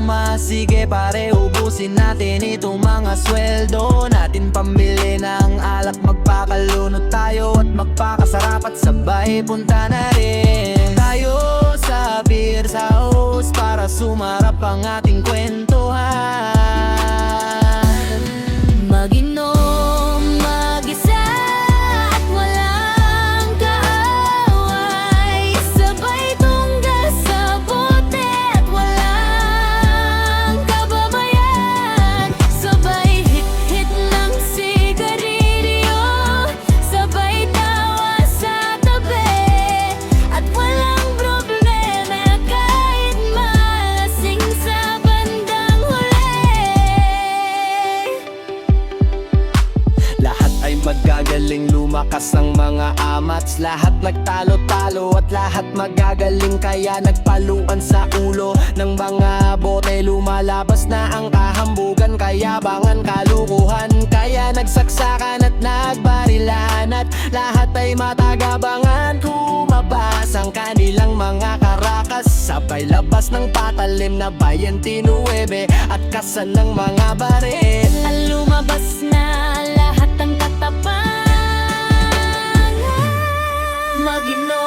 forma. Sige pare, ubusin natin itong mga sweldo natin, pambili ng alak, magpakalunod tayo at magpakasarap, at sabay punta na rin tayo sa beer house para sumarap ang ating kwentuhan. Mag-inom, mag-isa at walang kaaway, sabay tunggas sa bote at walang kababayan, sabay hit-hit ng sigarilyo, sabay tawa sa tabi, at walang problema kahit malasing sa bandang huli. Lahat ay magagaling, lumakas ang mga amats, lahat nagtalo-talo at lahat magagaling, kaya nagpaluan sa ulo ng mga bote. Lumalabas na ang kahambugan, kayabangan, kalukuhan, kaya nagsaksakan at nagbarilan, at lahat ay matagabangan. Kumabas ang kanilang mga karakas, sabay labas ng patalim na 29 at kasan ng mga baril. At lumabas na lahat ng katapangan. Mag-inom,